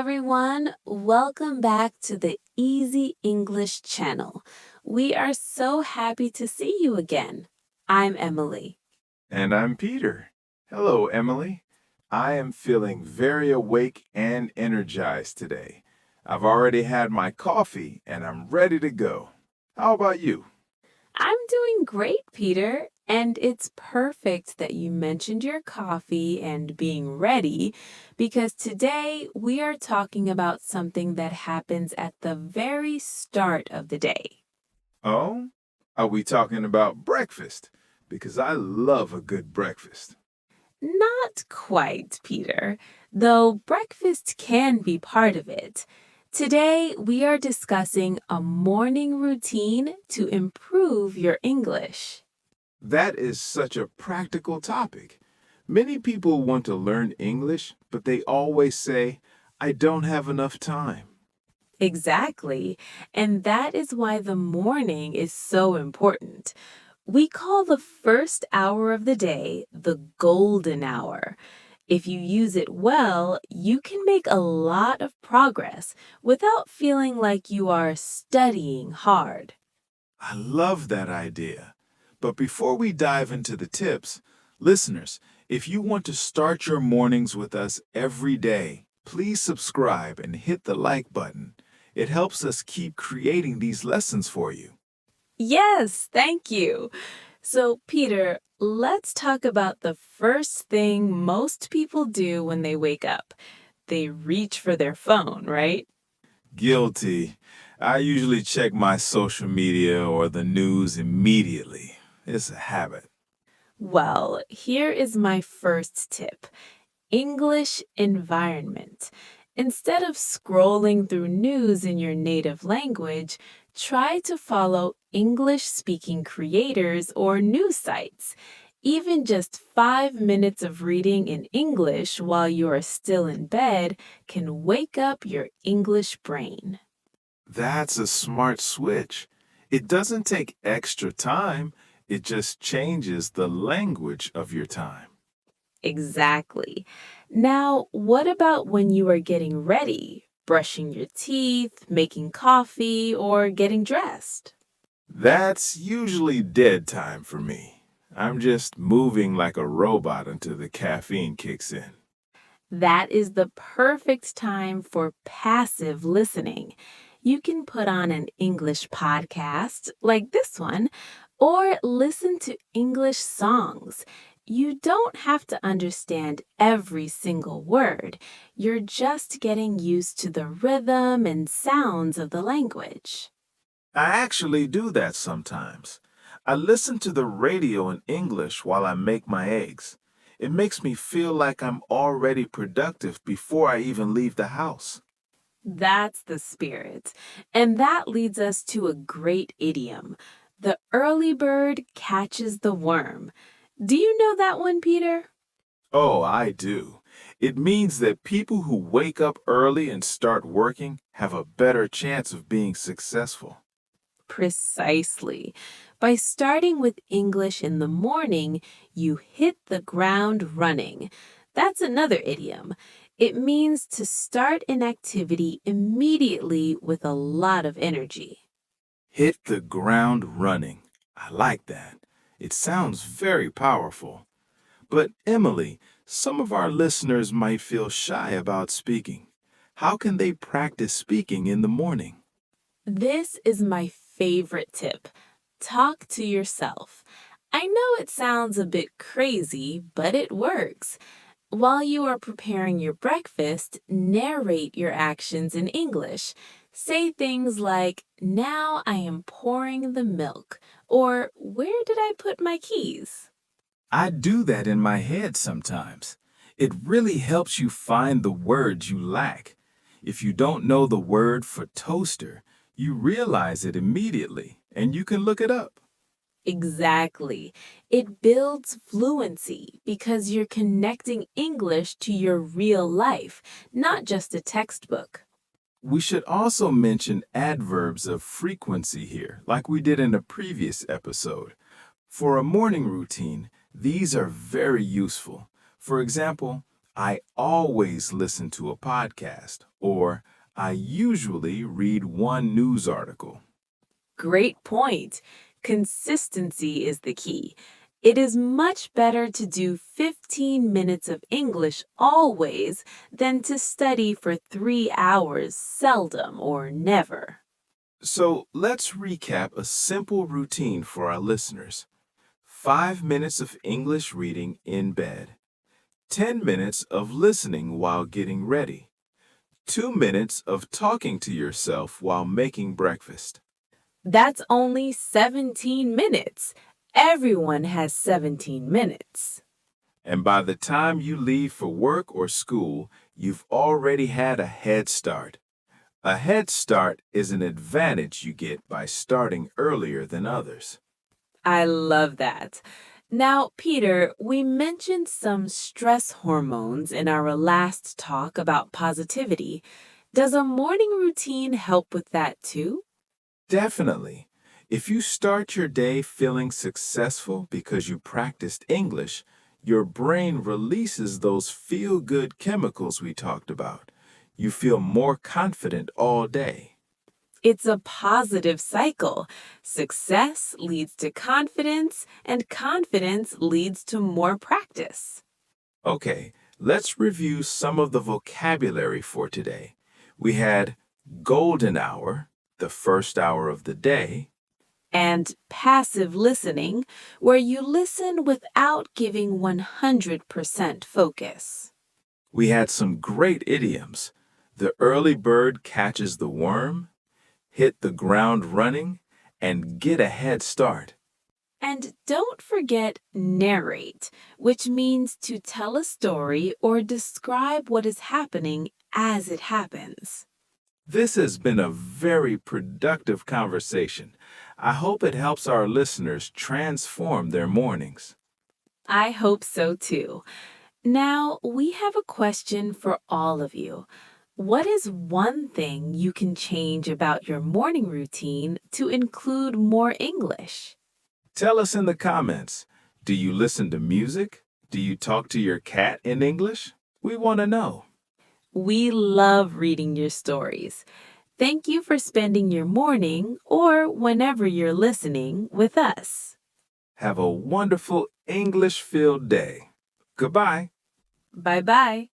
everyone. Welcome back to the Easy English channel. We are so happy to see you again. I'm Emily. And I'm Peter. Hello, Emily. I am feeling very awake and energized today. I've already had my coffee and I'm ready to go. How about you? I'm doing great, Peter. And it's perfect that you mentioned your coffee and being ready, because today we are talking about something that happens at the very start of the day. Oh? Are we talking about breakfast? Because I love a good breakfast. Not quite, Peter, though breakfast can be part of it. Today, we are discussing a morning routine to improve your English. That is such a practical topic. Many people want to learn English, but they always say, I don't have enough time. Exactly, and that is why the morning is so important. We call the first hour of the day the golden hour. If you use it well, you can make a lot of progress without feeling like you are studying hard. I love that idea. But before we dive into the tips, listeners, if you want to start your mornings with us every day, please subscribe and hit the like button. It helps us keep creating these lessons for you. Yes, thank you. So, Peter, let's talk about the first thing most people do when they wake up. They reach for their phone, right? Guilty. I usually check my social media or the news immediately. It's a habit. Well, here is my first tip. English environment. Instead of scrolling through news in your native language, try to follow English-speaking creators or news sites. Even just 5 minutes of reading in English while you are still in bed can wake up your English brain. That's a smart switch. It doesn't take extra time. It just changes the language of your time. Exactly. Now, what about when you are getting ready, brushing your teeth, making coffee, or getting dressed? That's usually dead time for me. I'm just moving like a robot until the caffeine kicks in. That is the perfect time for passive listening. You can put on an English podcast like this one, or listen to English songs. You don't have to understand every single word. You're just getting used to the rhythm and sounds of the language. I actually do that sometimes. I listen to the radio in English while I make my eggs. It makes me feel like I'm already productive before I even leave the house. That's the spirit. And that leads us to a great idiom. The early bird catches the worm. Do you know that one, Peter? Oh, I do. It means that people who wake up early and start working have a better chance of being successful. Precisely. By starting with English in the morning, you hit the ground running. That's another idiom. It means to start an activity immediately with a lot of energy. Hit the ground running. I like that. It sounds very powerful. But Emily, some of our listeners might feel shy about speaking. How can they practice speaking in the morning? This is my favorite tip. Talk to yourself. I know it sounds a bit crazy, but it works. While you are preparing your breakfast, narrate your actions in English. Say things like, now I am pouring the milk, or where did I put my keys? I do that in my head sometimes. It really helps you find the words you lack. If you don't know the word for toaster, you realize it immediately and you can look it up. Exactly. It builds fluency because you're connecting English to your real life, not just a textbook. We should also mention adverbs of frequency here, like we did in a previous episode. For a morning routine, these are very useful. For example, I always listen to a podcast, or I usually read one news article. Great point. Consistency is the key. It is much better to do 15 minutes of English always than to study for 3 hours seldom or never. So let's recap a simple routine for our listeners. 5 minutes of English reading in bed. 10 minutes of listening while getting ready. 2 minutes of talking to yourself while making breakfast. That's only 17 minutes. Everyone has 17 minutes. And by the time you leave for work or school, you've already had a head start. A head start is an advantage you get by starting earlier than others. I love that. Now, Peter, we mentioned some stress hormones in our last talk about positivity. Does a morning routine help with that too? Definitely. If you start your day feeling successful because you practiced English, your brain releases those feel-good chemicals we talked about. You feel more confident all day. It's a positive cycle. Success leads to confidence, and confidence leads to more practice. Okay, let's review some of the vocabulary for today. We had golden hour, the first hour of the day, And passive listening, where you listen without giving 100% focus. we had some great idioms. The early bird catches the worm, hit the ground running, and get a head start. And don't forget narrate, which means to tell a story or describe what is happening as it happens. This has been a very productive conversation. I hope it helps our listeners transform their mornings. I hope so too. Now, we have a question for all of you. What is one thing you can change about your morning routine to include more English? Tell us in the comments. Do you listen to music? Do you talk to your cat in English? We want to know. We love reading your stories. Thank you for spending your morning or whenever you're listening with us. Have a wonderful English-filled day. Goodbye. Bye bye.